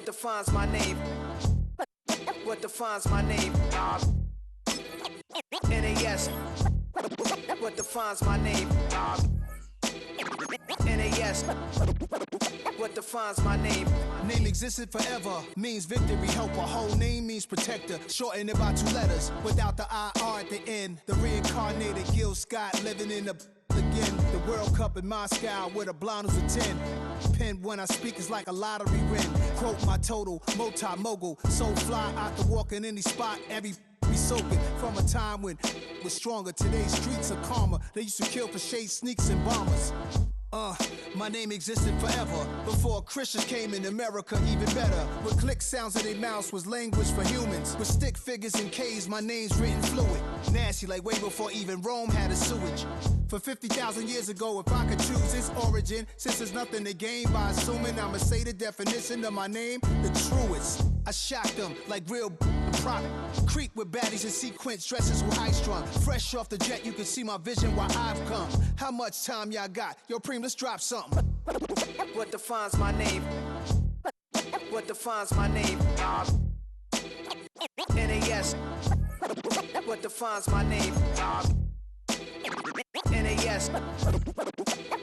defines my name? What defines my name? NAS. What defines my name? NAS. What defines my name? Name existed forever, means victory, helper. Whole name means protector, shortened it by 2 letters, without the IR at the end. The reincarnated Gil Scott, living in the again. The World Cup in Moscow, with a blind who's a 10. Pen when I speak is like a lottery win. Quote my total, multi-mogul, so fly out to walk in any spot, every be soaking from a time when was stronger. Today's streets are calmer. They used to kill for shade sneaks and bombers. My name existed forever before Christians came in America, even better. With click sounds in their mouths was language for humans. With stick figures and K's, my name's written fluid. Nasty like way before even Rome had a sewage. For 50,000 years ago, if I could choose its origin, since there's nothing to gain by assuming I'ma say the definition of my name, the truest. I shocked them like real prop. Creep with baddies in sequence, dresses with high strung. Fresh off the jet, you can see my vision where I've come. How much time y'all got? Yo, Preem, let's drop something. What defines my name? What defines my name? NAS. What defines my name? NAS.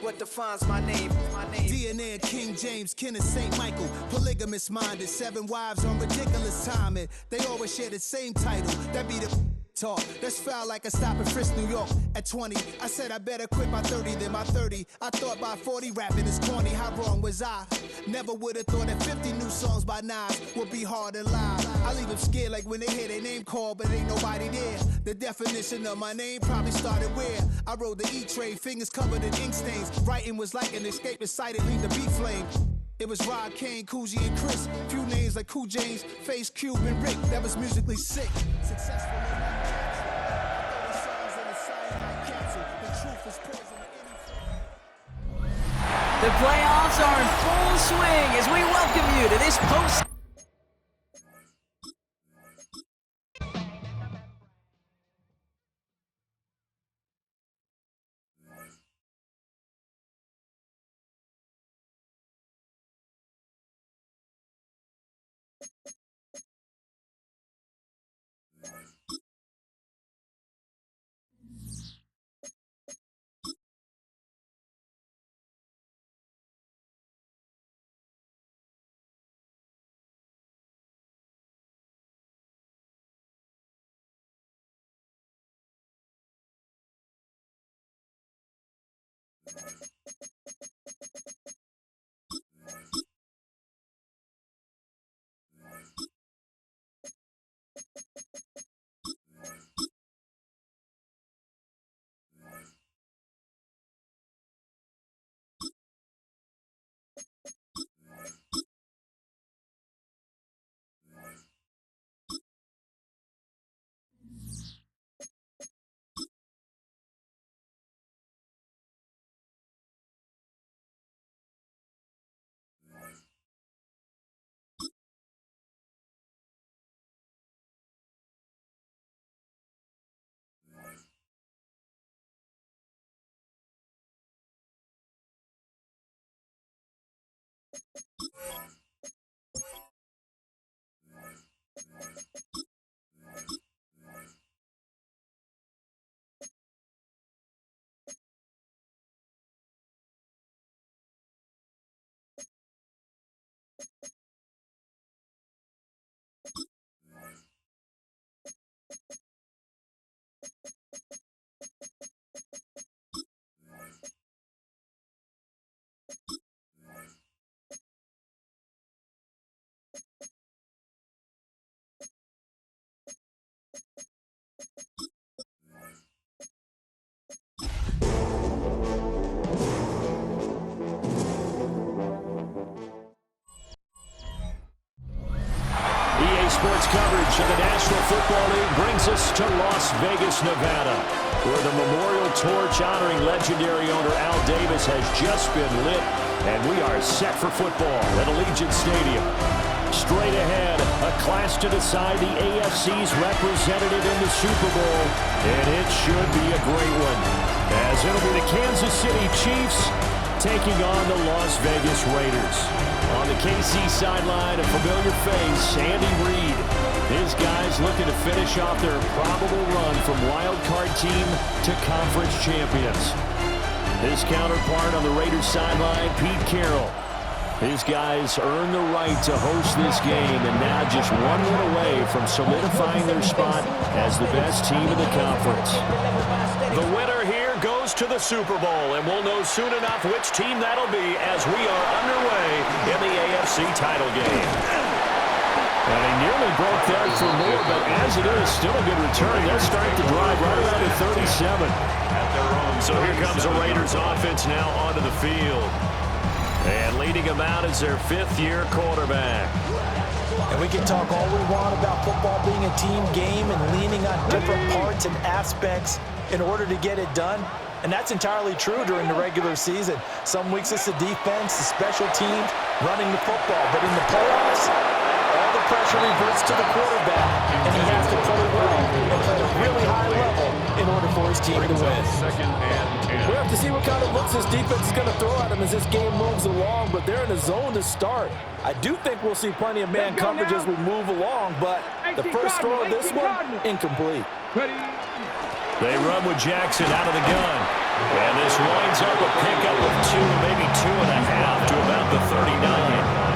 What defines my name? DNA of King James, kin of St. Michael. Polygamous minded, 7 wives on ridiculous timing. They always share the same title. That be the talk. That's foul like a stop in Frisk, New York. At 20, I said I better quit by 30 than by 30. I thought by 40 rapping is corny. How wrong was I? Never would have thought that 50 new songs by Nas would be hard to live. I leave them scared like when they hear their name called, but ain't nobody there. The definition of my name probably started where I rode the E-Trade, fingers covered in ink stains. Writing was like an escape inside it, leave the beat flame. It was Rod, Kane, Coogee, and Chris. Few names like Cool James, Face, Cube, and Rick. That was musically sick. Successful. The playoffs are in full swing as we welcome you to this post. Sports coverage of the National Football League brings us to Las Vegas, Nevada, where the memorial torch honoring legendary owner Al Davis has just been lit, and we are set for football at Allegiant Stadium. Straight ahead, a clash to decide the AFC's representative in the Super Bowl, and it should be a great one, as it'll be the Kansas City Chiefs taking on the Las Vegas Raiders. On the KC sideline, a familiar face, Andy Reid. His guys looking to finish off their probable run from wild card team to conference champions. His counterpart on the Raiders sideline, Pete Carroll. His guys earned the right to host this game, and now just one win away from solidifying their spot as the best team in the conference. The winner here goes to the Super Bowl, and we'll know soon enough which team that'll be as we are underway in the AFC title game. And he nearly broke that for more, but as it is, still a good return. They'll start the drive right around the 37. So here comes the Raiders offense now onto the field. And leading him out is their fifth-year quarterback. And we can talk all we want about football being a team game and leaning on different parts and aspects in order to get it done. And that's entirely true during the regular season. Some weeks it's the defense, the special teams, running the football. But in the playoffs, all the pressure reverts to the quarterback, and he has to play well and play at a really high level in order for his team to win. We'll have to see what kind of looks this defense is going to throw at him as this game moves along, but they're in a zone to start. I do think we'll see plenty of man coverage as we move along, but the first throw of this one, incomplete. They run with Jackson out of the gun. And this winds up a pickup of 2, maybe 2.5 to about the 39.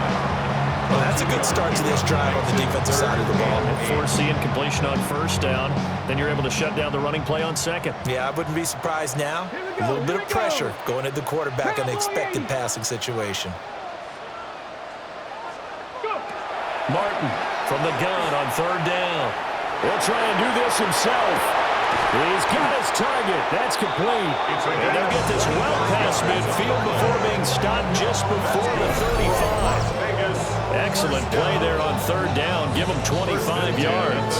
Well, that's a good start to this drive on the defensive side of the ball. Force the incompletion on first down. Then you're able to shut down the running play on second. Yeah, I wouldn't be surprised now. A little bit of pressure going at the quarterback in an expected passing situation. Martin from the gun on third down. He'll try and do this himself. He's got his target. That's complete. And they'll get this well past midfield before being stopped just before the 35. Excellent play there on third down. Give them 25 yards.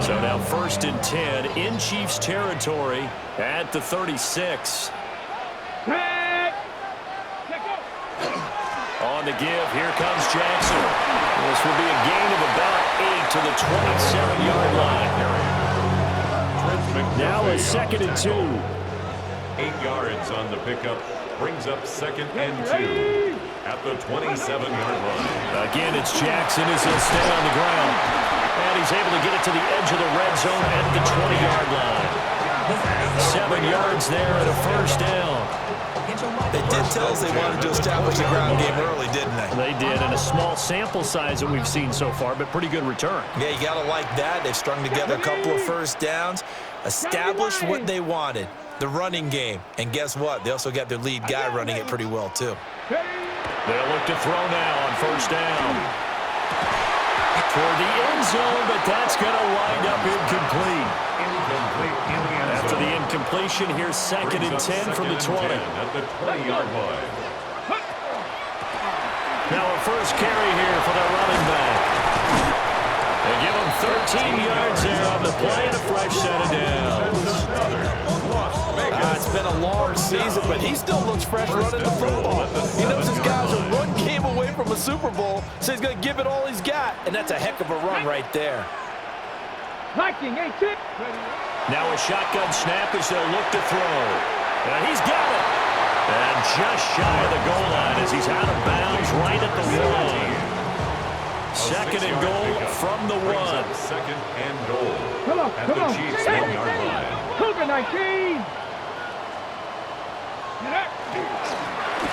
So now 1st and 10 in Chiefs territory at the 36. On the give, here comes Jackson. This will be a gain of about 8 to the 27-yard line. Now a 2nd and 2. 8 yards on the pickup. Brings up 2nd and 2 at the 27-yard line. Again, it's Jackson as he'll stay on the ground. And he's able to get it to the edge of the red zone at the 20-yard line. 7 yards there and a first down. They did tell us they wanted to establish the ground game early, didn't they? They did, and a small sample size that we've seen so far, but pretty good return. Yeah, you got to like that. They've strung together a couple of first downs, established what they wanted, the running game. And guess what? They also got their lead guy running it pretty well, too. They'll look to throw now on first down. Toward the end zone, but that's going to wind up incomplete. After the incompletion, here's 2nd and 10 from the 20. At the 20-yard line. Now a first carry here for the running back. They give him 13 yards there on the play and a fresh set of downs. It's been a long season, but he still looks fresh running the football. He knows his guys are one game away from a Super Bowl, so he's going to give it all he's got, and that's a heck of a run right there. Now a shotgun snap as they'll look to throw. And he's got it. And just shy of the goal line as he's out of bounds right at the 1. 2nd and goal from the 1. 2nd and goal at the Chiefs' 1-yard line.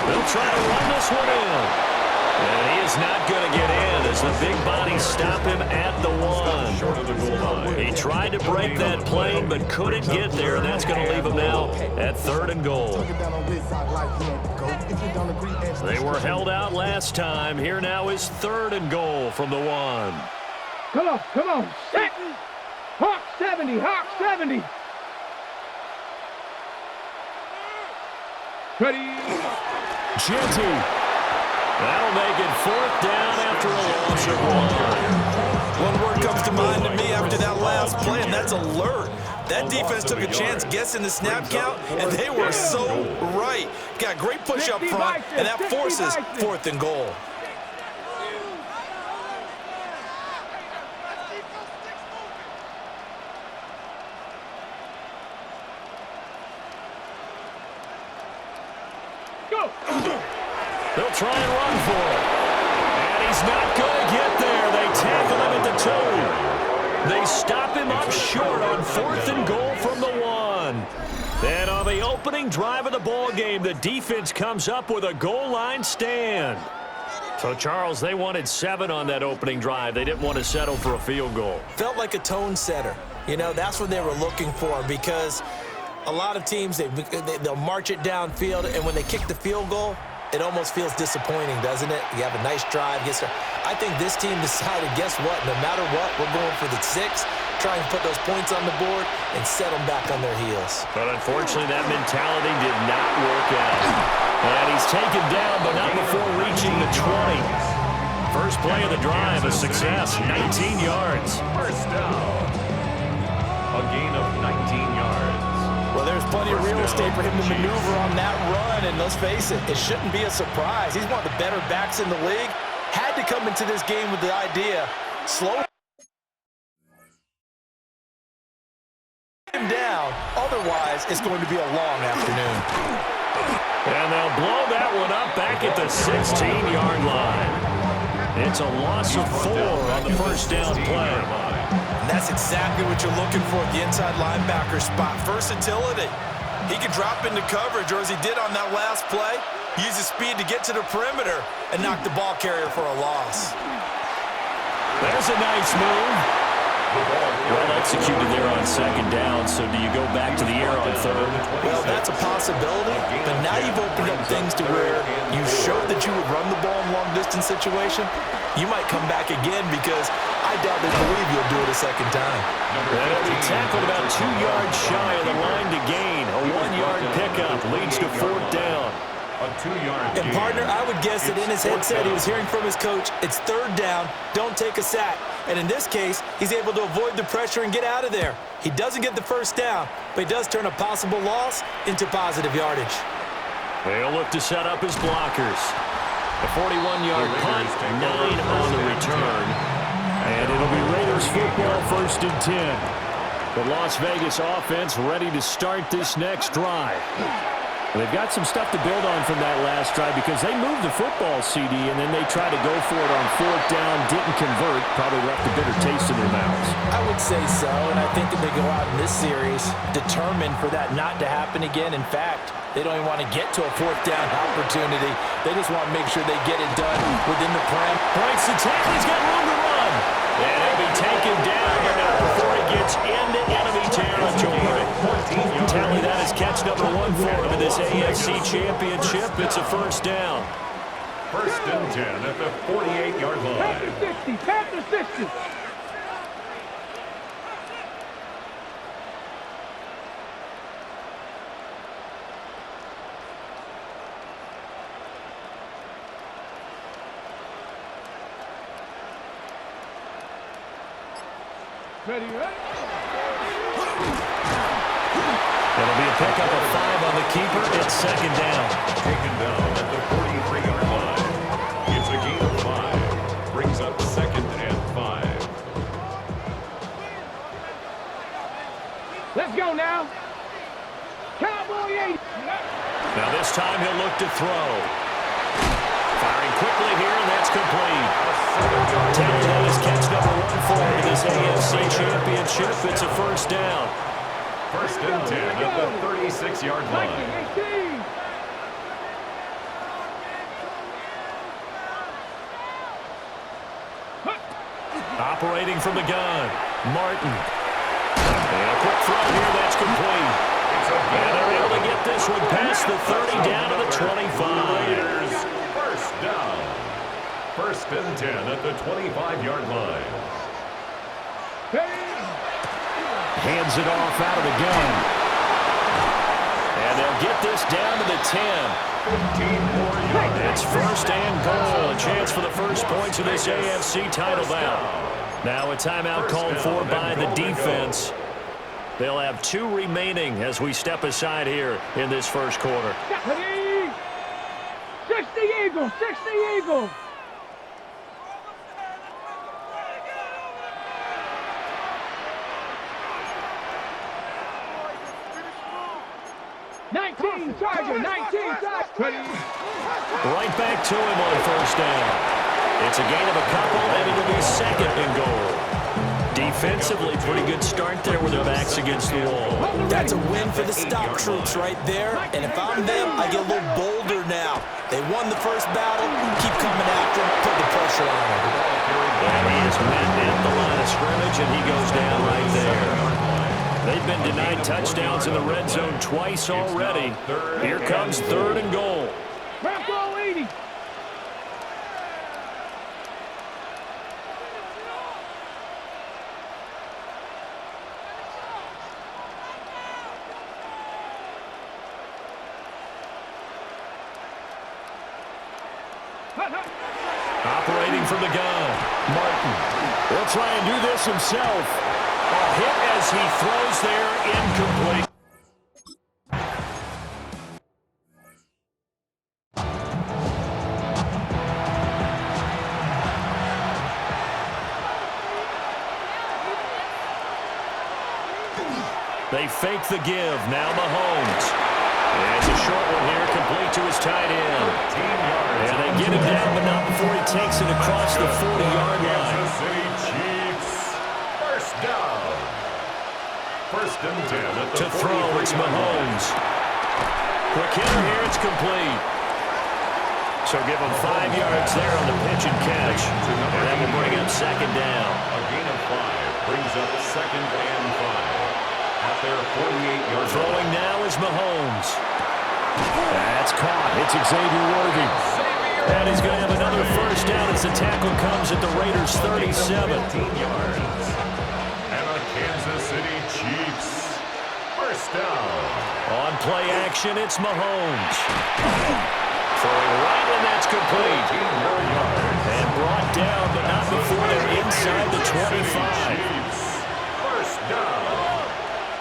They'll try to run this one in. And he is not going to get in as the big bodies stop him at the 1. Short of the goal line. He tried to break that plane but couldn't get there, and that's going to leave him now at 3rd and goal. They were held out last time. Here now is 3rd and goal from the 1. Come on. Hawk 70, Hawk 70. Ready. Genty. That'll make it 4th down after a loss of 1. One word comes to mind to me after that last play, and that's alert. That defense took a chance guessing the snap count, and they were so right. Got great push up front, and that forces 4th and goal. They'll try and run for He's not going to get there. They tackle him at the 2. They stop him up short on 4th and goal from the 1. And on the opening drive of the ball game, the defense comes up with a goal line stand. So, Charles, they wanted 7 on that opening drive. They didn't want to settle for a field goal. Felt like a tone setter. You know, that's what they were looking for, because a lot of teams, they'll march it downfield, and when they kick the field goal, it almost feels disappointing, doesn't it? You have a nice drive. I think this team decided, guess what? No matter what, we're going for the 6, try and put those points on the board and set them back on their heels. But unfortunately, that mentality did not work out. And he's taken down, but not before reaching the 20. First play of the drive, a success, 19 yards. First down. A gain of 19 yards. Well, there's plenty of real estate for him to maneuver on that run, and let's face it, it shouldn't be a surprise. He's one of the better backs in the league. Had to come into this game with the idea, slow him down, otherwise it's going to be a long afternoon. And they'll blow that one up back at the 16-yard line. It's a loss of 4 on the first down play. And that's exactly what you're looking for at the inside linebacker spot. Versatility. He can drop into coverage, or as he did on that last play, use his speed to get to the perimeter and knock the ball carrier for a loss. There's a nice move. Well executed there on second down, so do you go back to the air on third? Well, that's a possibility, but now you've opened up things to where you showed that you would run the ball in long-distance situation. You might come back again, because I doubt they believe you'll do it a second time. He'll be tackled about 2 yards shy of the line to gain. A 1-yard pickup leads to 4th down. A 2-yard And, partner, I would guess that in his headset he was hearing from his coach, it's 3rd down, don't take a sack. And in this case, he's able to avoid the pressure and get out of there. He doesn't get the first down, but he does turn a possible loss into positive yardage. They'll look to set up his blockers. A 41-yard punt, 9 on the return. And it'll be Raiders football, 1st and 10. The Las Vegas offense ready to start this next drive. They've got some stuff to build on from that last drive, because they moved the football, CD, and then they tried to go for it on 4th down, didn't convert, probably left a bitter taste in their mouths. I would say so, and I think that they go out in this series determined for that not to happen again. In fact, they don't even want to get to a 4th down opportunity. They just want to make sure they get it done within the param. Breaks the tackle, he's got room to run. And he'll be taken down, but not before he gets into enemy territory. Tally that is catch number 1 for him in this AFC Championship. It's a 1st down. 1st and 10 at the 48-yard line. Panther 60, Panther 60. Ready, ready? It'll be a pickup of 5 on the keeper. It's 2nd down. Taken down at the 43-yard line. It's a gain of 5. Brings up 2nd and 5. Let's go now. Cowboy 80. Now this time he'll look to throw. Firing quickly here, and that's complete. Tally that is catch number 1 for him in this AFC Championship. It's a 1st down. 1st and 10 at the 36-yard line. 18. Operating from the gun, Martin. And a quick throw here, that's complete. And they're able to get this one past the 30 down to the 25. 1st down. 1st and 10 at the 25-yard line. Hands it off out of the gun. And they'll get this down to the 10. 15 more yards. It's 1st and goal. A chance for the first points of this AFC title bout. Now a timeout called for by the defense. They'll have 2 remaining as we step aside here in this first quarter. 60 Eagles, 60 Eagles. Charger, 19 Charger. Right back to him on 1st down. It's a gain of a couple, and it'll be second and goal. Defensively, pretty good start there with their backs against the wall. That's a win for the stop troops right there. And if I'm them, I get a little bolder now. They won the first battle. Keep coming after them. Put the pressure on them. And he is met at the line of scrimmage, and he goes down right there. They've been denied touchdowns in the red zone twice already. Here comes third and goal. Back row 80. Operating from the gun, Martin. He'll try and do this himself. A hit as he throws there, incomplete. They fake the give. Now Mahomes. It's a short one here, complete to his tight end. And they get him down, but not before he takes it across the 40-yard line. Kansas City Chiefs. First down. First and 10 at the To throw, it's Mahomes. Quick hitter here, it's complete. So give him 5 yards there on the pitch and catch. And that will bring up second down. A gain of 5 brings up second and 5. At their 48-yard line. Throwing now is Mahomes. That's caught. It's Xavier Worthy. And he's going to have another first down as the tackle comes at the Raiders' 37. 15 yards. And a Kansas City Chiefs. First down. On play action, it's Mahomes. Throwing right, and that's complete. 18 yards. And brought down, but not before they're inside the 25. First down.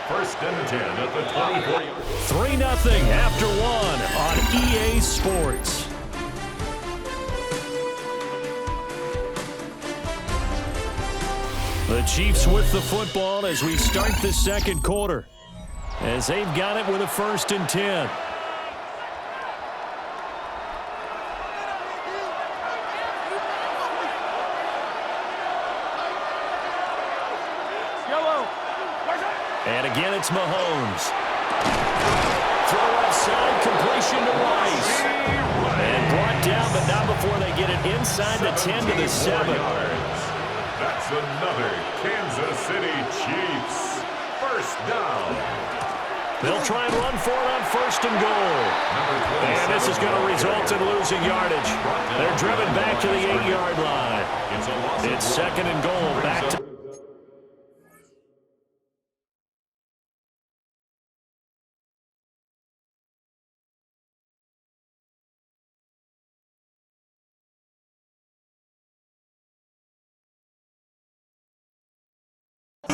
First and 10 at the 24. 3-0 after one on EA Sports. The Chiefs with the football as we start the second quarter, as they've got it with a first and 10. And again, it's Mahomes. Throw outside, completion to Rice. And brought down, but not before they get it inside the 10 to the 7. That's another Kansas City Chiefs. First down. They'll try and run for it on first and goal. And this is going to result in losing yardage. They're driven back to the 8-yard line. It's second and goal. Back to the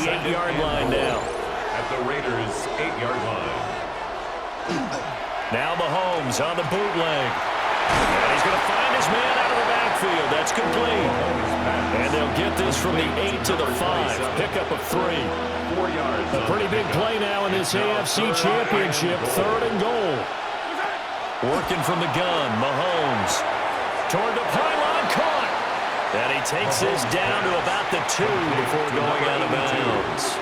8-yard line now. At the Raiders' 8-yard line. Now Mahomes on the bootleg. And he's going to find his man out of the backfield. That's complete. And they'll get this from the 8 to the 5. Pickup of 3. 4 yards. A pretty big play now in this AFC Championship. Third and goal. Working from the gun, Mahomes. Toward the pylon, caught. And he takes this down to about the 2 before going out of bounds.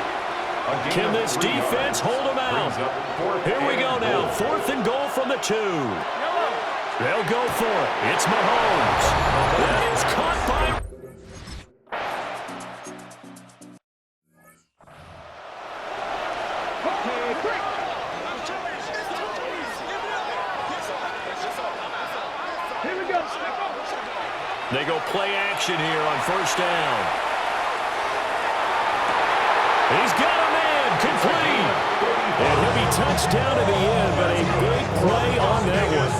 Can this defense hold him out? Here we go now. Fourth and goal from the 2. They'll go for it. It's Mahomes. That is caught by... Here we go. They go play action here on first down. He's got a man, complete. And he'll be touched down to the end, but a big play on that one.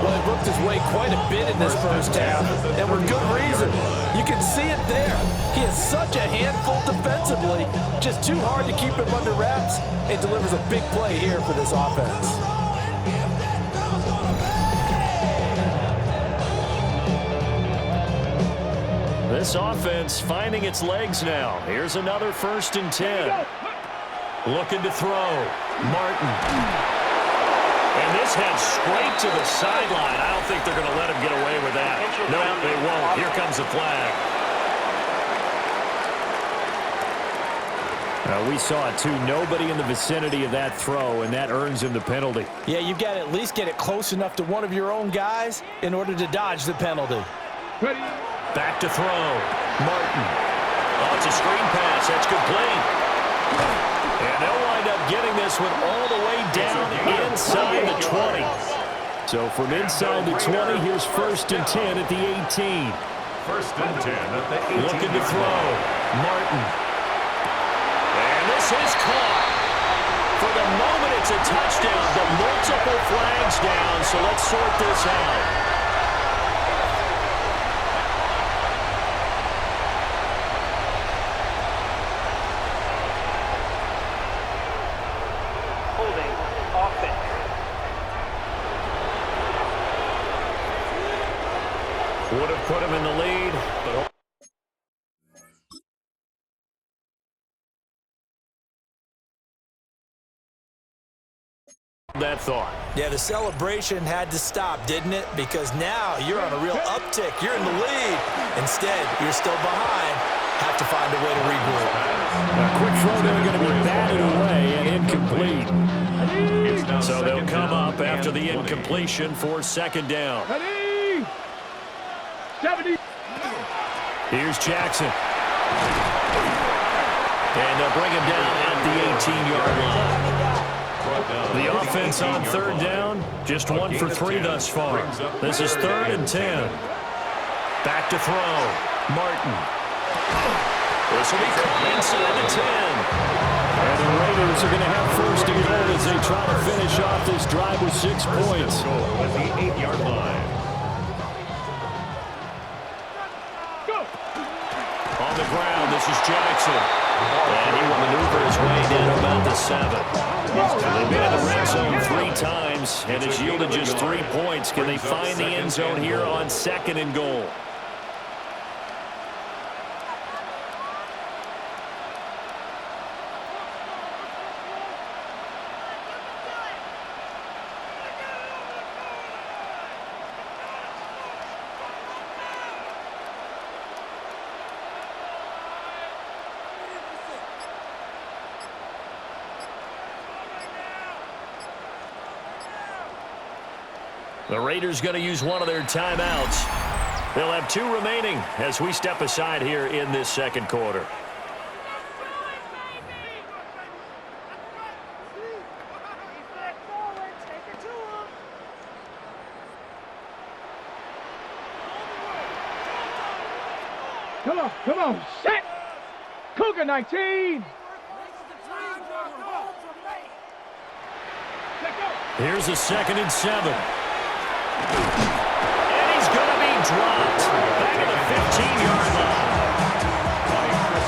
Well, he worked his way quite a bit in this first half, and for good reason. You can see it there. He is such a handful defensively, just too hard to keep him under wraps, and delivers a big play here for this offense. This offense finding its legs now. Here's another first and 10. Looking to throw. Martin. And this heads straight to the sideline. I don't think they're going to let him get away with that. No, they won't. throws a flag. We saw it, too. Nobody in the vicinity of that throw, and that earns him the penalty. Yeah, you've got to at least get it close enough to one of your own guys in order to dodge the penalty. Ready. Back to throw. Martin. Oh, it's a screen pass. That's complete. And they'll wind up getting this one all the way down inside the 20. So from inside the 20, here's 1st and 10 at the 18. 1st and 10 at the 18. Looking to throw. Martin. And this is caught. For the moment, it's a touchdown, but multiple flags down, so let's sort this out. Would have put him in the lead, but that thought. Yeah, the celebration had to stop, didn't it? Because now you're on a real uptick. You're in the lead. Instead, you're still behind. Have to find a way to regroup. A quick throw there going to be batted away and incomplete. So they'll come up after the incompletion for 2nd down. Ready. 70. Here's Jackson. And they'll bring him down at the 18-yard line. The offense on 3rd down, just 1 for 3 thus far. This is 3rd and 10. Back to throw. Martin. This will be caught inside the 10. And the Raiders are going to have 1st and goal as they try to finish off this drive with 6 points. At the 8-yard line. On the ground, this is Jackson. And he will maneuver his way down about the 7. They've been in the red zone 3 times, and it's yielded just 3 points. Can they find the end zone here on 2nd and goal? The Raiders going to use one of their timeouts. They'll have 2 remaining as we step aside here in this 2nd quarter. Come on, set. Cougar 19. Here's a 2nd and 7. And he's going to be dropped. Back at the 15-yard line.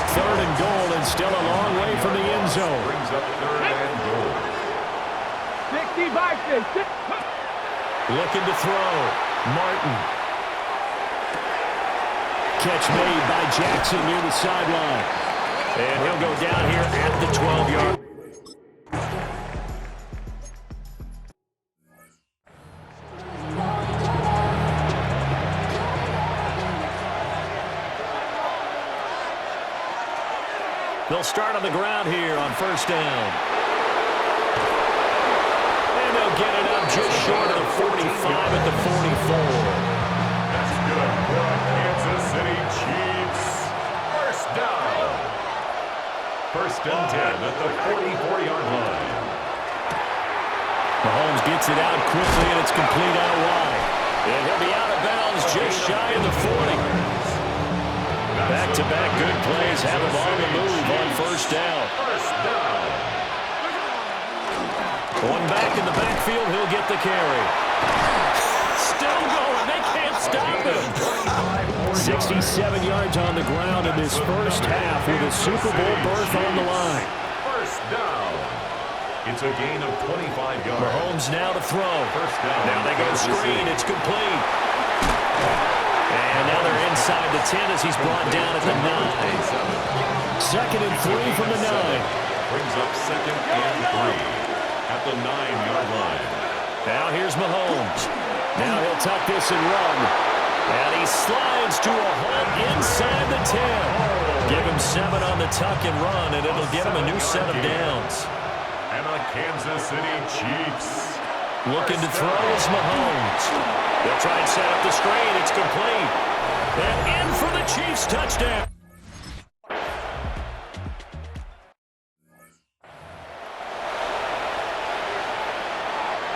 3rd and goal and still a long way from the end zone. Brings up 3rd and goal. 60 by 6. Looking to throw. Martin. Catch made by Jackson near the sideline. And he'll go down here at the 12-yard. They'll start on the ground here on 1st down. And they'll get it up just short of the 45 at the 44. That's good for the Kansas City Chiefs. 1st down. 1st and 10 at the 44-yard line. Mahomes gets it out quickly, and it's complete out wide. And he'll be out of bounds just shy of the 40. Back-to-back good plays have him on the move on 1st down. 1st down. One back in the backfield, he'll get the carry. Still going, they can't stop him. 67 yards on the ground in this 1st half with a Super Bowl berth on the line. 1st down. It's a gain of 25 yards. Mahomes now to throw. 1st down. Now they go screen, it's complete. And now they're inside the 10 as he's brought down at the 9. 2nd and 3 from the 9. Brings up 2nd and 3 at the 9-yard line. Now here's Mahomes. Now he'll tuck this and run. And he slides grounds to a halt inside the 10. Give him 7 on the tuck and run, and it'll get him a new set of downs. And the Kansas City Chiefs. Looking to throw is Mahomes. They'll try and set up the screen. It's complete. And in for the Chiefs touchdown.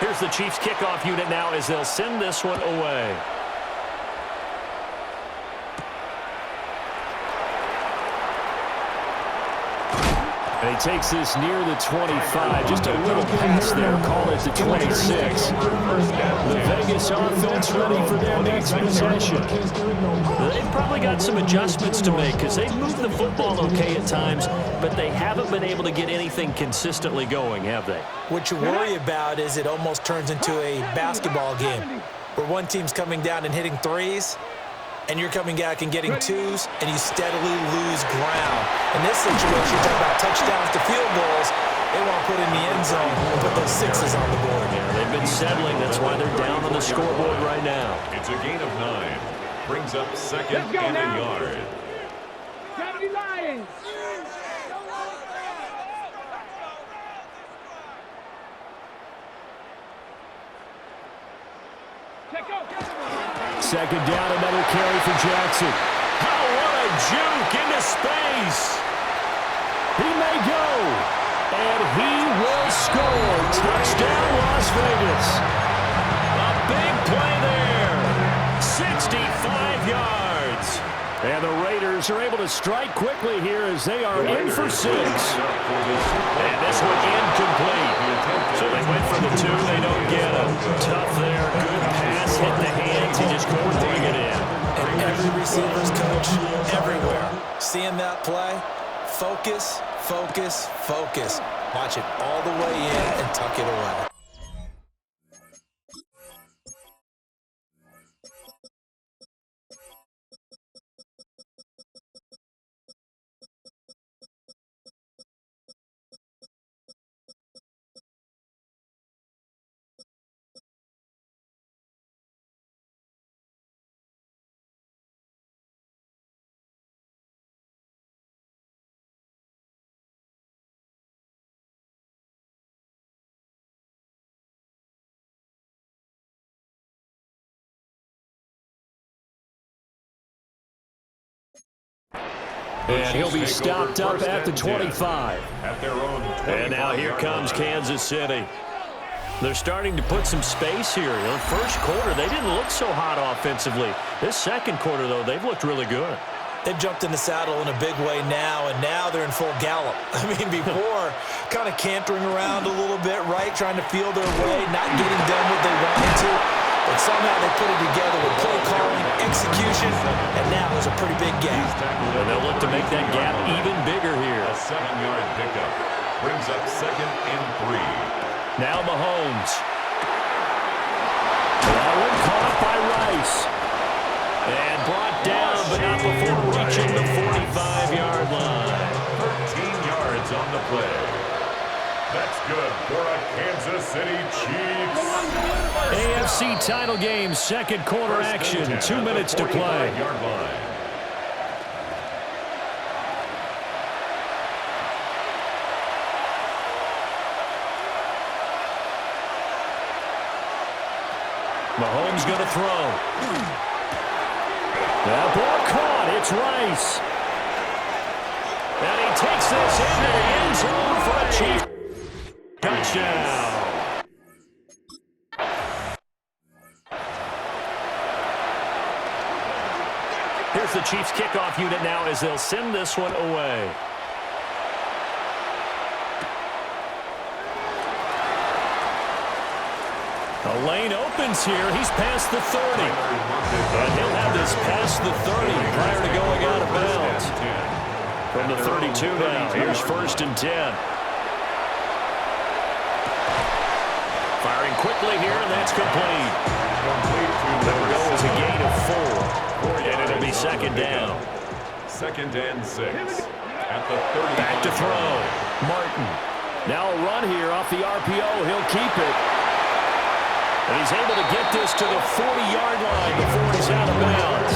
Here's the Chiefs kickoff unit now as they'll send this one away. And he takes this near the 25. Just a little pass there. Call it the 26. The Vegas offense ready for their next possession. They've probably got some adjustments to make because they've moved the football okay at times, but they haven't been able to get anything consistently going, have they? What you worry about is it almost turns into a basketball game where one team's coming down and hitting threes, and you're coming back and getting twos, and you steadily lose ground. In this situation, you're talking about touchdowns to field goals. They want to put in the end zone and put those sixes on the board. Yeah, they've been settling. That's why they're down on the scoreboard right now. It's a gain of 9. Brings up second and a yard. 70 Lions. Second down, another carry for Jackson. Oh, what a juke into space. He may go, and he will score. Touchdown, Las Vegas. A big play there. 65 yards. And the Raiders are able to strike quickly here as they are in for 6. And this one incomplete. So they went for the 2. They don't get him. Tough there. Good pass. Hit the hands. He just couldn't bring it in. And every receiver's coach everywhere. Seeing that play, focus, focus, focus. Watch it all the way in and tuck it away. And he'll be stopped up at the 25. At their own 25. And now here comes Kansas City. They're starting to put some space here. In the first quarter, they didn't look so hot offensively. This second quarter, though, they've looked really good. They've jumped in the saddle in a big way now, and now they're in full gallop. I mean, before, kind of cantering around a little bit, right, trying to feel their way, not getting done what they wanted to. But somehow they put it together with play calling, execution, and now there's a pretty big gap. And they'll look to make that gap even bigger here. A 7-yard pickup brings up second and 3. Now Mahomes. That one caught by Rice. And brought down, but not before reaching the 45-yard line. 13 yards on the play. That's good for a Kansas City Chiefs. AFC title game, second quarter action. 2 minutes to play. Mahomes going to throw. That ball caught. It's Rice. And he takes this into the end zone for a Chiefs touchdown. Here's the Chiefs kickoff unit now as they'll send this one away. A lane opens here. He's past the 30. And he'll have this past the 30 prior to going out of bounds. From the 32 now, here's 1st and 10. Firing quickly here, and that's complete. That'll go as a gain of 4. And it'll be second down. 2nd and 6. At the 30. Back to throw. Martin. Now a run here off the RPO. He'll keep it. And he's able to get this to the 40-yard line before he's out of bounds.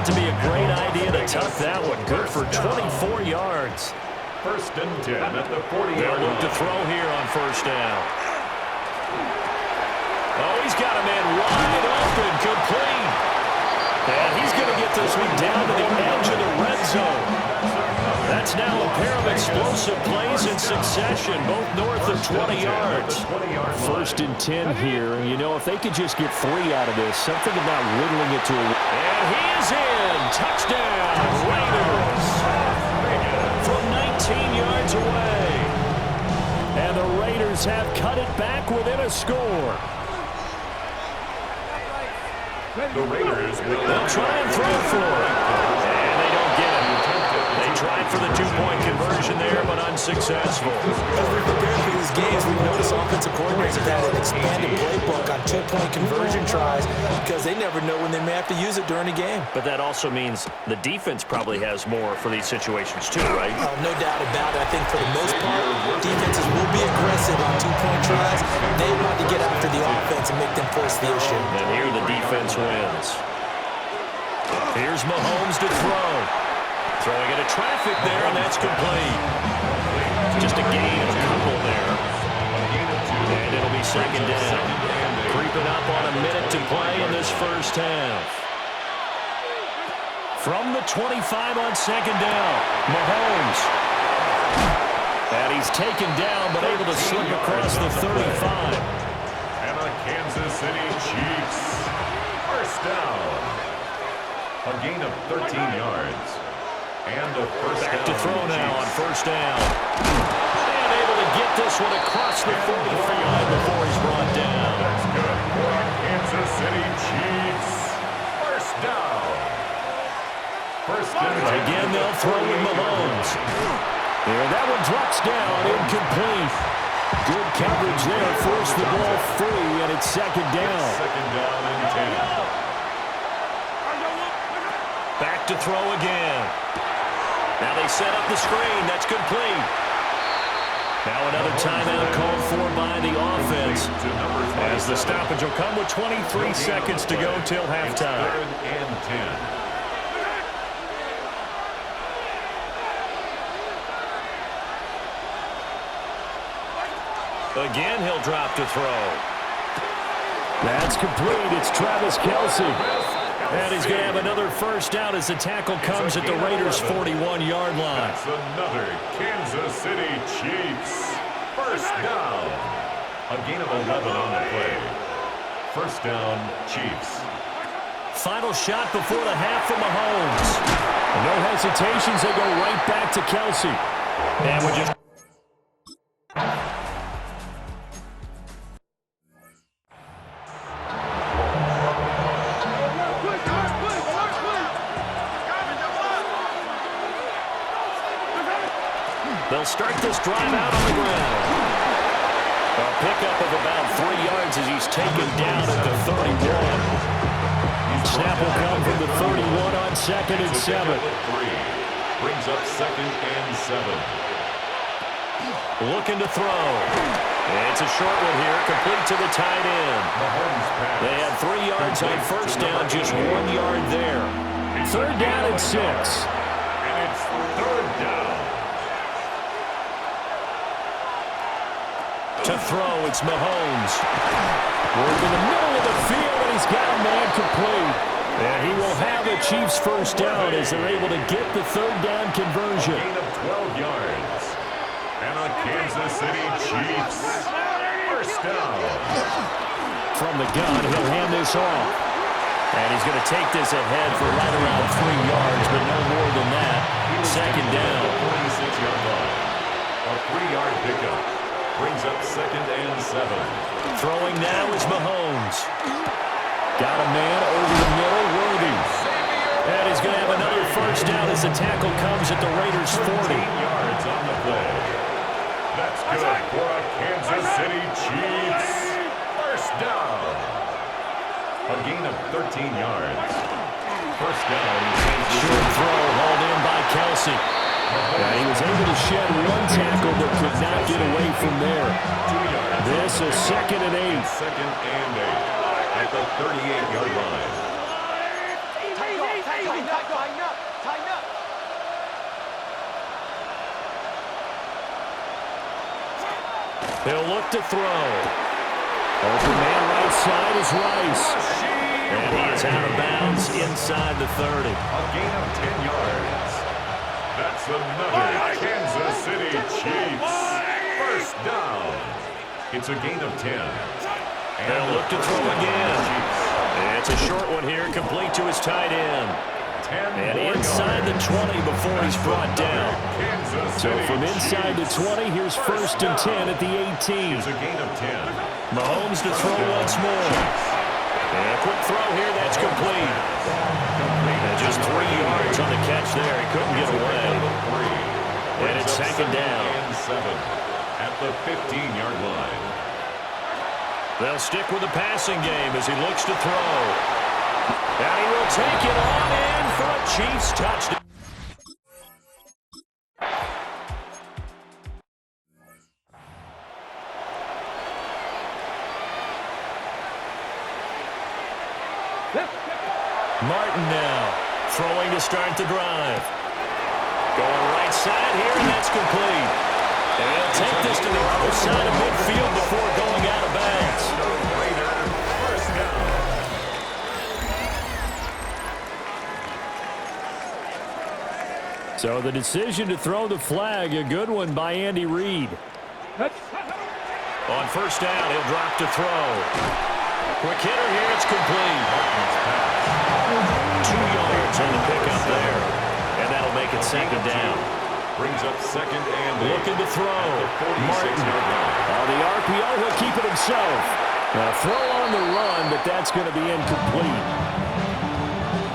out to be a great idea to tuck that one. Good for 24 yards. First and 10 at the 40-yard line. They'll look to throw here on first down. Oh, he's got a man wide open, complete. And he's going to get this one down to the edge of the red zone. That's now a pair of explosive plays in succession, both north of 20 yards. First and 10 here, and you know, if they could just get 3 out of this, something about whittling it to a... And he is in! Touchdown, Raiders! From 19 yards away. And the Raiders have cut it back within a score. The Raiders will They'll try and throw for it. And they don't get it. They tried for the 2-point conversion there, but unsuccessful. As we prepare for these games, we've noticed offensive coordinators have had an expanded playbook on 2-point conversion tries because they never know when they may have to use it during a game. But that also means the defense probably has more for these situations too, right? No doubt about it. I think for the most part, defenses will be aggressive on 2-point tries. They want to get after the offense and make them force the issue. And here the defense wins. Here's Mahomes to throw. Throwing into traffic there, and that's complete. Just a gain of a couple there. And it'll be second down. Creeping up on a minute to play in this first half. From the 25 on second down, Mahomes. And he's taken down, but able to slip across the 35. And the Kansas City Chiefs. First down. A gain of 13 yards. And a first Back down to throw now on first down. And able to get this one across the 45 before he's brought down. That's good for our Kansas City Chiefs. First down. First and 10. Again, they'll throw with Mahomes. And that one drops down, incomplete. Good coverage there, forced the ball free, and it's second down. Second down and 10. Back to throw again. Now they set up the screen. That's complete. Now another timeout called for by the offense, as the stoppage will come with 23 seconds to go till halftime. Third and 10. Again, he'll drop to throw. That's complete. It's Travis Kelce. And he's going to have another first down as the tackle comes at the Raiders' 41-yard line. That's another Kansas City Chiefs. First down. A gain of 11 on the play. First down, Chiefs. Final shot before the half from Mahomes. No hesitations. They go right back to Kelce. And we're just... They'll start this drive out on the ground. A pickup of about 3 yards as he's taken down at the 31. Snap will come from the 31 on second and 7. Brings up second and 7. Looking to throw. It's a short one here, complete to the tight end. They had 3 yards on first down, just 1 yard there. Third down and 6. And it's third down. To throw, it's Mahomes. Working the middle of the field, and he's got a man complete. And he will have a Chiefs first down as they're able to get the third down conversion. Gain of 12 yards. And a Kansas City Chiefs first down. From the gun, he'll hand this off. And he's going to take this ahead for right around 3 yards, but no more than that. Second down. 26-yard line. A 3-yard pickup. Brings up second and 7. Throwing now is Mahomes. Got a man over the middle, Worthy. And he's going to have another first down as the tackle comes at the Raiders' 40. 13 yards on the play. That's good for a Kansas City Chiefs. First down. A gain of 13 yards. First down. Short throw hauled in by Kelce. And he was able to shed one tackle but could not get away from there. 2 yards. This is second and 8. Second and 8 at the 38-yard line. Tighten up. He'll look to throw. Open man right side is Rice. And he is out of bounds inside the 30. A gain of 10 yards. That's another Kansas City Chiefs first down. It's a gain of 10. They'll look to throw again. It's a short one here, complete to his tight end. And inside the 20 before he's brought down. So from inside the 20, here's 1st and 10 at the 18. It's a gain of 10. Mahomes to throw once more. And a quick throw here, that's complete. And just 3 yards on the catch there. He couldn't get away. And it's 2nd down. And 7 at the 15-yard line. They'll stick with the passing game as he looks to throw. And he will take it on in for a Chiefs touchdown. Martin now throwing to start the drive. Going right side here, and that's complete. And he'll take this to the other side of midfield before going out of bounds. First down. So the decision to throw the flag, a good one by Andy Reid. On 1st down, he'll drop to throw. Quick hitter here, it's complete. 2 yards on the pickup there. And that'll make it 2nd down. Brings up 2nd and 8. Looking to throw. Martin. The RPO, he'll keep it himself. Now throw on the run, but that's going to be incomplete.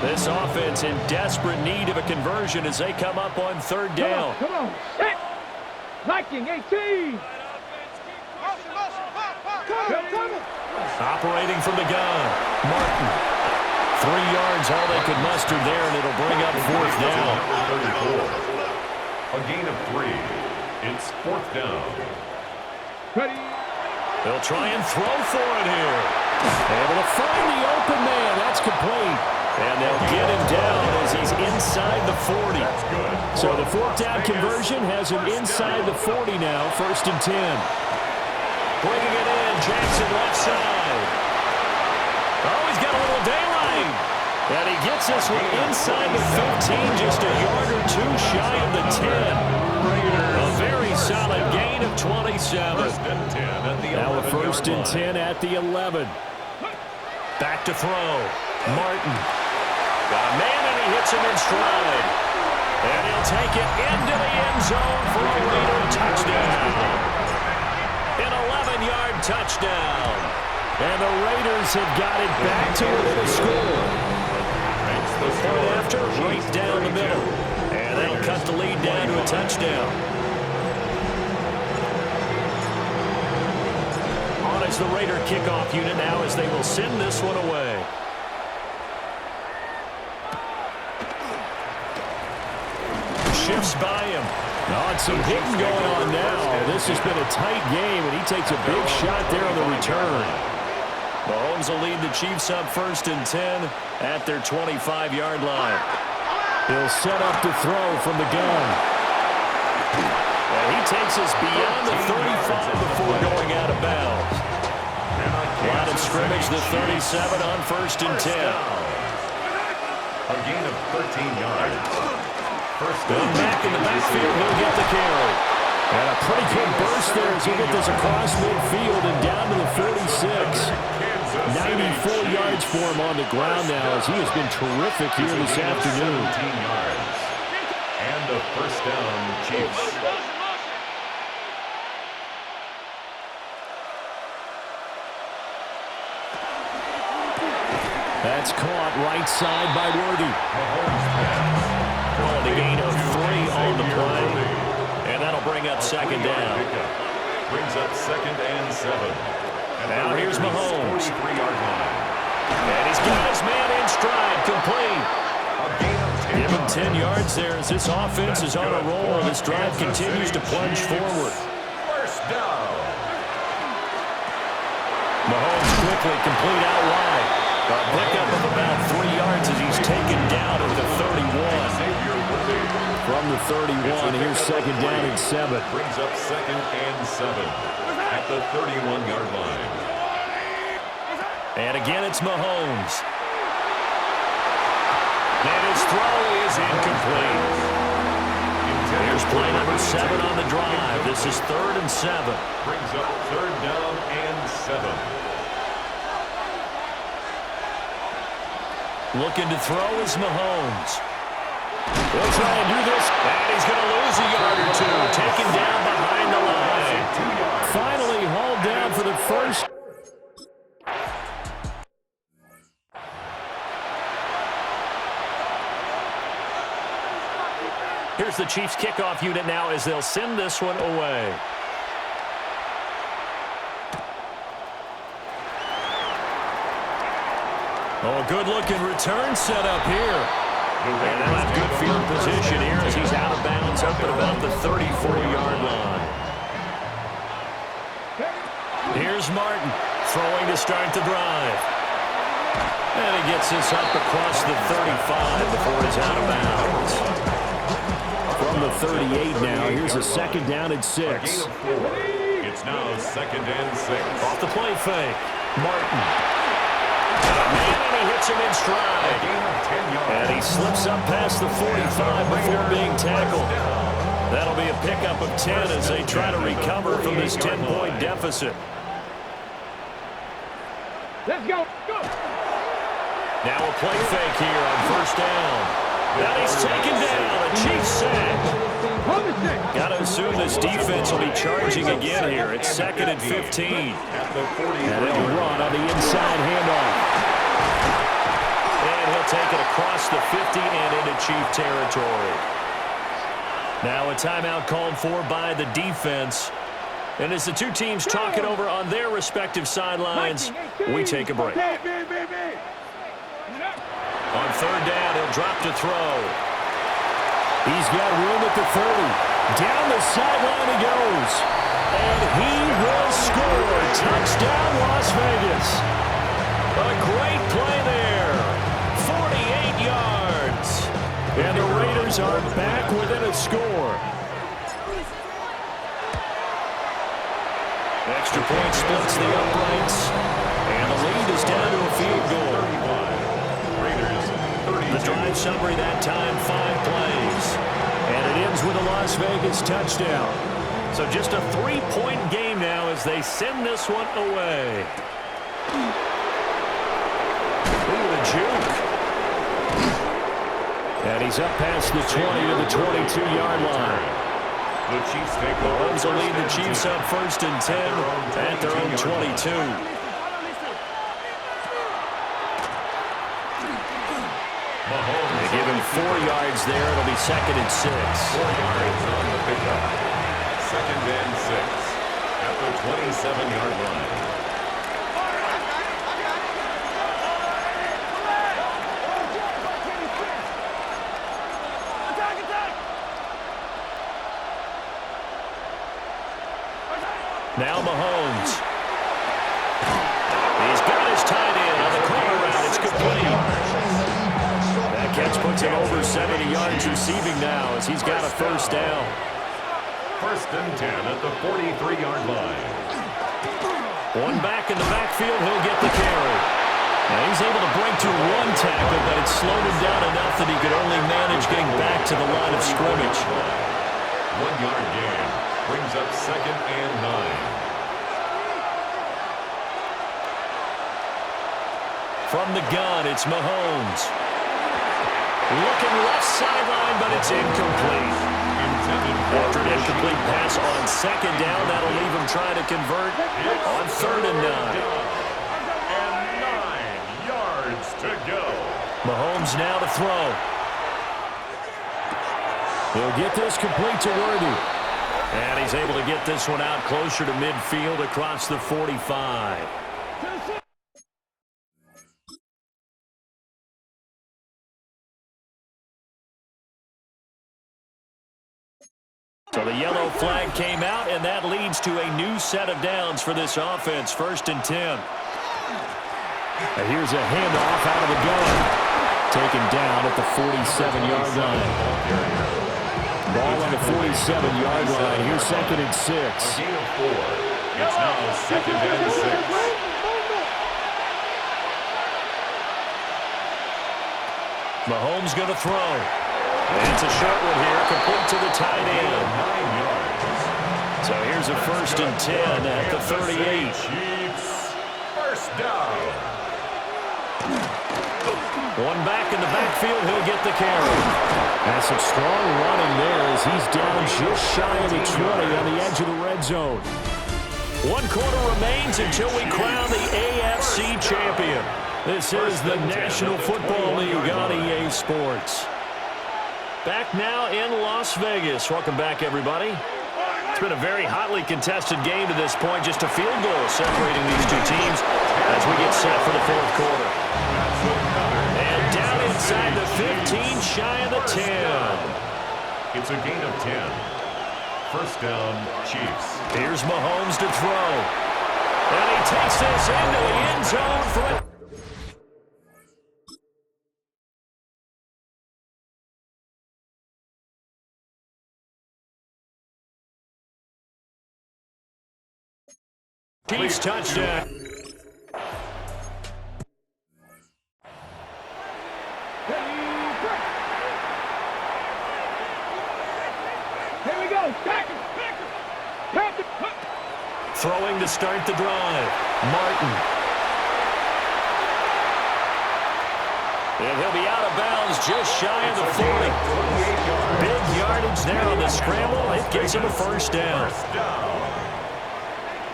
This offense in desperate need of a conversion as they come up on 3rd down. Come on. Set. Liking 18. Operating from the gun. Martin. 3 yards, all they could muster there, and it'll bring up 4th down. 34. A gain of 3. It's 4th down. Ready. They'll try and throw for it here. Able to find the open man. That's complete. And they'll get him down as he's inside the 40. That's good. So the 4th down conversion has him inside the 40 now, 1st and 10. Bringing it in, Jackson left side. Oh, he's got a little daylight. And he gets this one inside the 15, just a yard or 2 shy of the 10. A very solid gain of 27. First and 10 at the Now a 1st and 10 line. at the 11. Back to throw. Martin. Got a man, and he hits him in stride. And he'll take it into the end zone for a Raider touchdown. An 11-yard touchdown. And the Raiders have got it back to within a score. Point after, right down the middle. And that'll cut the lead down to a touchdown. On as the Raider kickoff unit now as they will send this one away. Shifts by him. Oh, and some hitting going on now. This has been a tight game, and he takes a big shot there on the return. Mahomes will lead the Chiefs up 1st and 10 at their 25-yard line. He'll set up to throw from the gun. And he takes us beyond the 35 before going out of bounds. Line of scrimmage, the 37 on 1st and 10. A gain of 13 yards. First down. Back in the backfield, he'll get the carry. And a pretty good burst there as he gets this across midfield and down to the 46. 94 yards for him on the ground now as he has been terrific here this afternoon. 17 yards. And a first down, Chiefs. That's caught right side by Worthy. Oh, the gain of 3 on the play. And that'll bring up 2nd down. Brings up 2nd and 7. Now here's Mahomes. 43-yard line. And he's got his man in stride, complete. Give him 10 yards there as this offense is on a roll. This drive continues to plunge forward. First down. Mahomes quickly complete out wide. A pickup of about 3 yards as he's taken down at the From the 31, here's second down and 7. Brings up second and 7 at the 31-yard line. And again, it's Mahomes. And his throw is incomplete. Here's play number 7 on the drive. This is 3rd and 7. Brings up 3rd down and 7. Looking to throw is Mahomes. He'll try and do this, and he's going to lose a yard or two. Taken down behind the line. Finally hauled down for the first. Here's the Chiefs kickoff unit now as they'll send this one away. Oh, good-looking return set up here. And they'll have good field position here as he's out of bounds up at about the 34-yard line. Here's Martin throwing to start the drive. And he gets this up across the 35 before he's out of bounds. From the 38 now, here's a second down and 6. It's now 2nd and 6. Off the play fake. Martin. And he hits him in stride. And he slips up past the 45 before being tackled. That'll be a pickup of 10 as they try to recover from this 10-point deficit. Let's go. Go. Now a play fake here on 1st down. Now he's taken down. A Chiefs sack. Got to assume this defense will be charging again here. It's 2nd and 15. And they'll run on the inside handoff. And he'll take it across the 50 and into Chief territory. Now a timeout called for by the defense. And as the two teams talk it over on their respective sidelines, we take a break. On 3rd down, he'll drop to throw. He's got room at the 30. Down the sideline he goes. And he will score. Touchdown, Las Vegas. A great play there. 48 yards. And the Raiders are back within a score. Extra point splits the uprights. And the lead is down to a field goal. The drive summary that time, 5 plays. And it ends with a Las Vegas touchdown. So just a 3-point game now as they send this one away. Ooh, the juke. And he's up past the 20 to the 22-yard line. The Chiefs take Mahomes will lead the Chiefs up 1st and 10 at their own 22. They give him 4 yards there. It'll be 2nd and 6. 4 yards on the pickup. 2nd and 6 at the 27-yard line. Now Mahomes. He's got his tight end on the corner route. It's complete. That catch puts him over 70 yards receiving now as he's got a 1st down. 1st and 10 at the 43-yard line. One back in the backfield, he'll get the carry. Now he's able to break to 1 tackle, but it slowed him down enough that he could only manage getting back to the line of scrimmage. 1-yard gain brings up 2nd and 9. From the gun, it's Mahomes. Looking left sideline, but it's incomplete. After an incomplete pass on 2nd down, that'll leave him trying to convert on 3rd and 9. And 9 yards to go. Mahomes now to throw. He'll get this complete to Worthy. And he's able to get this one out closer to midfield across the 45. So the yellow flag came out, and that leads to a new set of downs for this offense. 1st and 10. And here's a handoff out of the gun. Taken down at the 47-yard line. Ball on the 47-yard line. Here's 2nd and 6. A gain of 4. It's now 2nd and 6. Mahomes going to throw. And it's a short one here, complete to the tight end. 9 yards. So here's a 1st and 10 at the 38. Chiefs. First down. One back in the backfield, he'll get the carry. And some strong running there as he's down just shy of the 20 on the edge of the red zone. 1 quarter remains until we crown the AFC champion. This is the National Football League on EA Sports. Back now in Las Vegas. Welcome back, everybody. It's been a very hotly contested game to this point. Just a field goal separating these two teams as we get set for the 4th quarter. And down inside the 15, shy of the 10. It's a gain of 10. First down, Chiefs. Here's Mahomes to throw. And he takes this into the end zone for a... Chiefs touchdown. Here we go. Throwing to start the drive. Martin. And he'll be out of bounds just shy of the 40. Big yardage there on the scramble. It gets him a first down.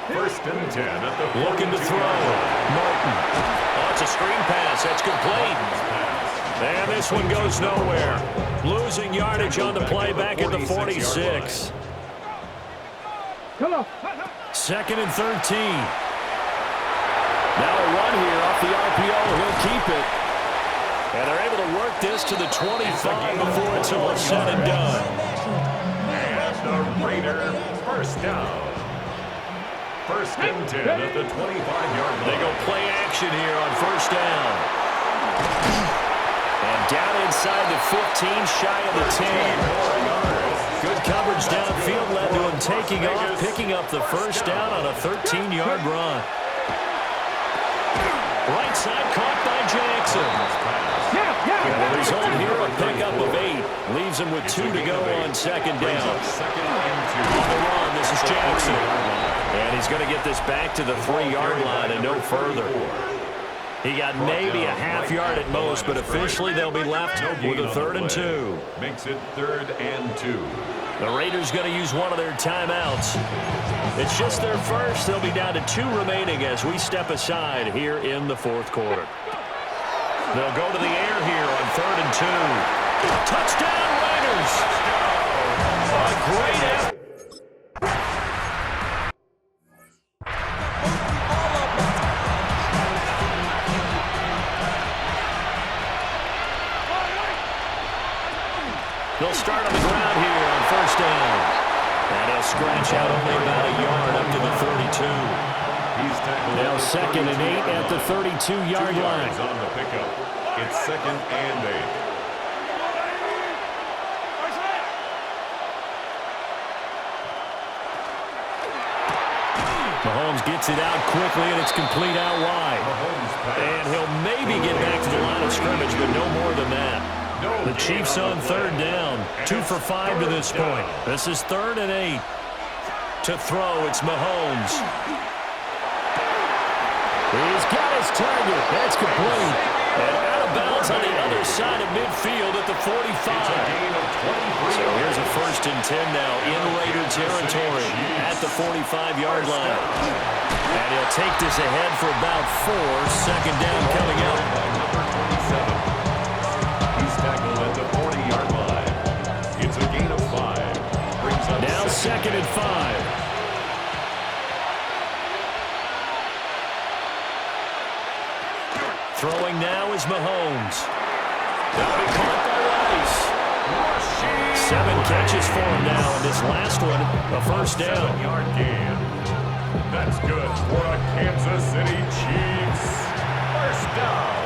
First and 10 at the 42. Looking to throw. Martin. Oh, it's a screen pass. That's complete. And this one goes nowhere. Losing yardage on the play back at the 46. Come on. 2nd and 13. Now a run here off the RPO. He'll keep it. And they're able to work this to the 25 before it's all said and done. And the Raiders first down. First and 10 at the 25-yard line. They go play action here on first down. And down inside the 15, shy of the 10. Good coverage downfield led to him taking off, picking up the first down on a 13-yard run. Right side caught by Jackson. Well, he's home here, a pickup of 8. Leaves him with 2 to go on 2nd down. On the run, this is Jackson. And he's going to get this back to the 3-yard line and no further. He got maybe a half yard at most, but officially they'll be left with a 3rd and 2. Makes it 3rd and 2. The Raiders going to use one of their timeouts. It's just their first. They'll be down to 2 remaining as we step aside here in the 4th quarter. They'll go to the air here on 3rd and 2. Touchdown, Raiders! A great effort. They'll start on the ground here on first down. And he'll scratch out only about a yard up to the 32. He's tackled now 2nd and 8 at the 32-yard line. On the pickup. It's 2nd and 8. Mahomes gets it out quickly, and it's complete out wide. And he'll maybe get back to the line of scrimmage, but no more than that. The Chiefs on 3rd down. 2 for 5 to this point. This is 3rd and 8. To throw, it's Mahomes. He's got his target. That's complete. And out of bounds on the other side of midfield at the 45. So here's a 1st and 10 now in Raider territory at the 45-yard line. And he'll take this ahead for about 4. 2nd down coming up. He's tackled at the 40-yard line. It's a gain of 5. Brings up now 2nd and 5. Throwing now is Mahomes. Now he caught by Rice. 7 catches for him now, and this last one, a first down. 7-yard gain. That's good for a Kansas City Chiefs. First down.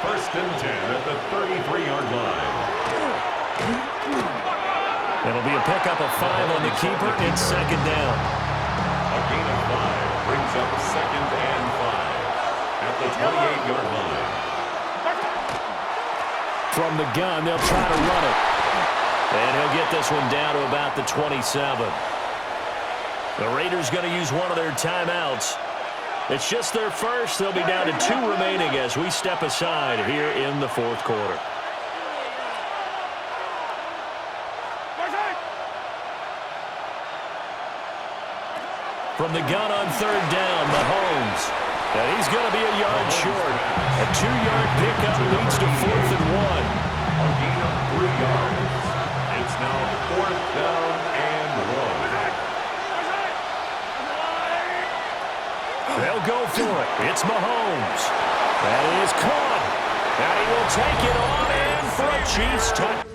1st and 10 at the 33-yard line. It'll be a pickup of 5 on the keeper. It's second down. A gain of 5 brings up second and 5 at the 28-yard line. From the gun, they'll try to run it. And he'll get this one down to about the 27. The Raiders going to use one of their timeouts. It's just their first. They'll be down to 2 remaining as we step aside here in the fourth quarter. From the gun on third down, Mahomes. And he's going to be a yard short. A 2-yard pickup leads to 4th and 1. A gain of 3 yards. It's now 4th down and 1. They'll go for it. It's Mahomes. That is caught. And he will take it on in for a Chiefs touchdown.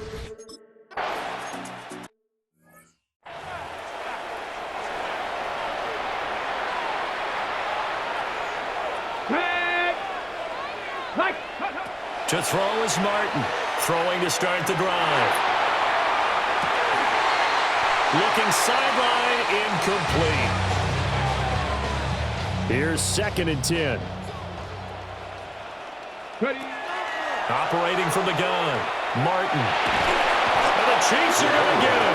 To throw is Martin. Throwing to start the drive. Looking sideline, incomplete. Here's 2nd and 10. Ready. Operating from the gun. Martin. And the Chiefs are going to get him.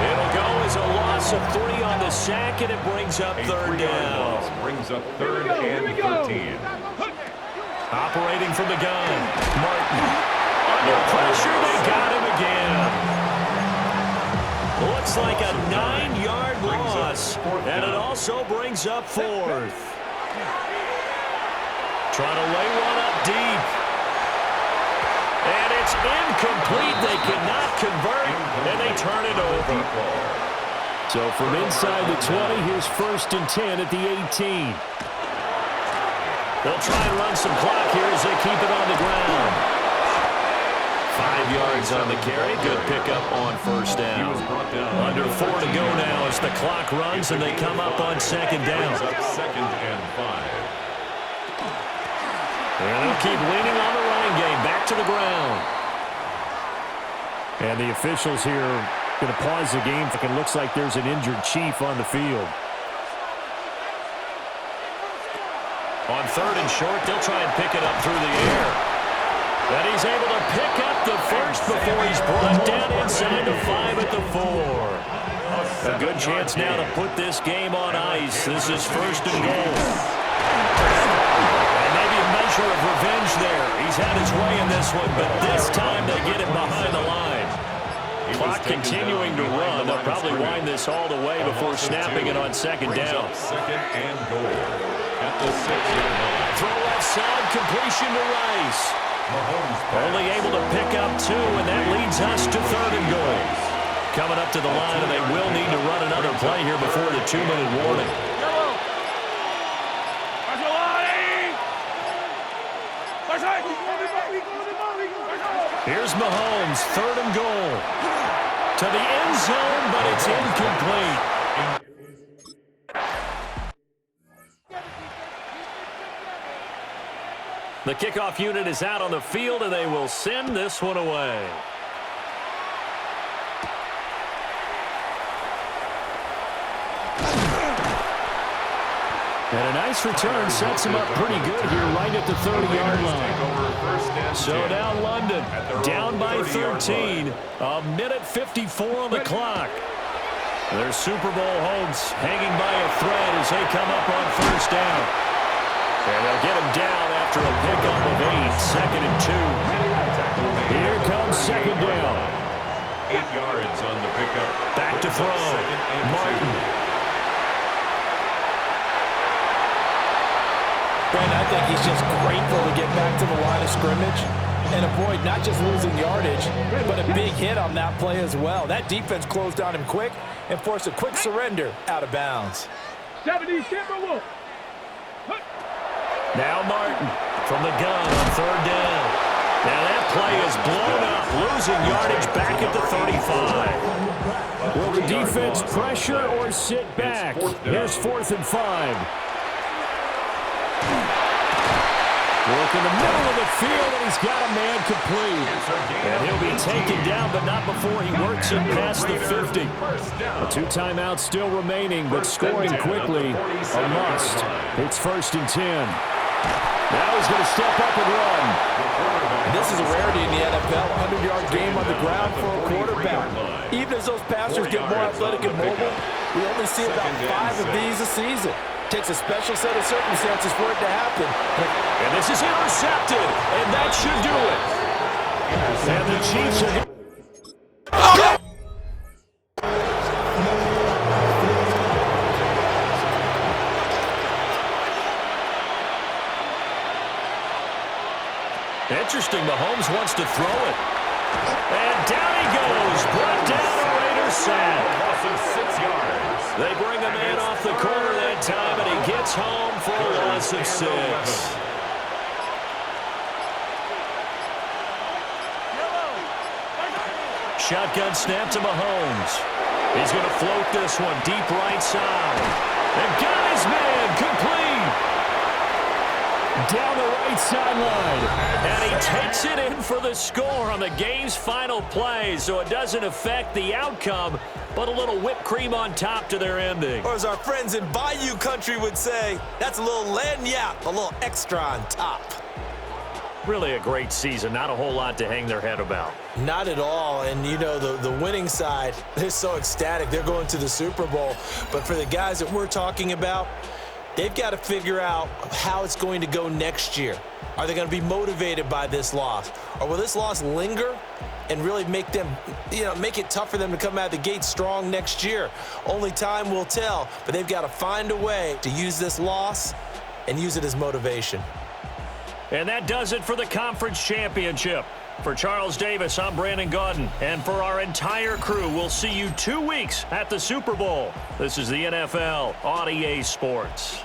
It'll go as a loss of 3 on the sack, and it brings up third down. Brings up 3rd and 13. Operating from the gun. Martin. Under pressure, they got him again. Looks like a 9-yard loss, and it also brings up 4th. Trying to lay one up deep. And it's incomplete. They cannot convert, and they turn it over. So from inside the 20, here's 1st and 10 at the 18. They'll try and run some clock here as they keep it on the ground. 5 yards on the carry. Good pickup on first down. Under 4 to go now as the clock runs and they come up on second down. Second and 5. And they'll keep leaning on the running game. Back to the ground. And the officials here going to pause the game. It looks like there's an injured Chief on the field. On 3rd and short, they'll try and pick it up through the air. And he's able to pick up the first before he's brought down inside the 5 at the 4. A good chance now to put this game on ice. This is 1st and goal. And maybe a measure of revenge there. He's had his way in this one, but this time they get it behind the line. Clock continuing to run. They'll probably wind this all the way before snapping it on second down. Second and goal. At the 6-yard line. Throw left side, completion to Rice. Only able to pick up 2, and that leads us to 3rd and goal. Coming up to the line, and they will need to run another play here before the 2-minute warning. Here's Mahomes, 3rd and goal. To the end zone, but it's incomplete. The kickoff unit is out on the field, and they will send this one away. And a nice return sets him up pretty good here right at the 30-yard line. So now London down by 13. A minute 54 on the clock. Their Super Bowl hopes hanging by a thread as they come up on first down. And they'll get him down after a pickup of 8, 2nd and 2. Here comes second down. 8 yards on the pickup. Back to throw. Martin. Brent, I think he's just grateful to get back to the line of scrimmage and avoid not just losing yardage, but a big hit on that play as well. That defense closed on him quick and forced a quick surrender out of bounds. 70, Timberwolf. Now Martin from the gun on third down. Now that play is blown up, losing yardage back at the 35. Will the defense pressure or sit back? Here's 4th and 5. Work in the middle of the field, and he's got a man complete. And he'll be taken down, but not before he works it past the 50. The 2 timeouts still remaining, but scoring quickly a must. It's 1st and 10. Now he's going to step up and run. This is a rarity in the NFL, a 100-yard game on the ground for a quarterback. Even as those passers get more athletic and mobile, we only see about 5 of these a season. Takes a special set of circumstances for it to happen. And this is intercepted, and that should do it. And the Chiefs are... Interesting, Mahomes wants to throw it. And down he goes, brought down a Raider sack. Loss of 6 yards. They bring a man off the corner that time, and he gets home for a loss of 6. Shotgun snap to Mahomes. He's going to float this one deep right side. And got his man complete. Down the right sideline. And he takes it in for the score on the game's final play, so it doesn't affect the outcome, but a little whipped cream on top to their ending. Or as our friends in Bayou Country would say, that's a little lagniappe, a little extra on top. Really a great season. Not a whole lot to hang their head about. Not at all. And, you know, the winning side, they're so ecstatic. They're going to the Super Bowl. But for the guys that we're talking about, they've got to figure out how it's going to go next year. Are they going to be motivated by this loss? Or will this loss linger and really make them, make it tough for them to come out of the gate strong next year? Only time will tell, but they've got to find a way to use this loss and use it as motivation. And that does it for the conference championship. For Charles Davis, I'm Brandon Gaudin. And for our entire crew, we'll see you 2 weeks at the Super Bowl. This is the NFL on EA Sports.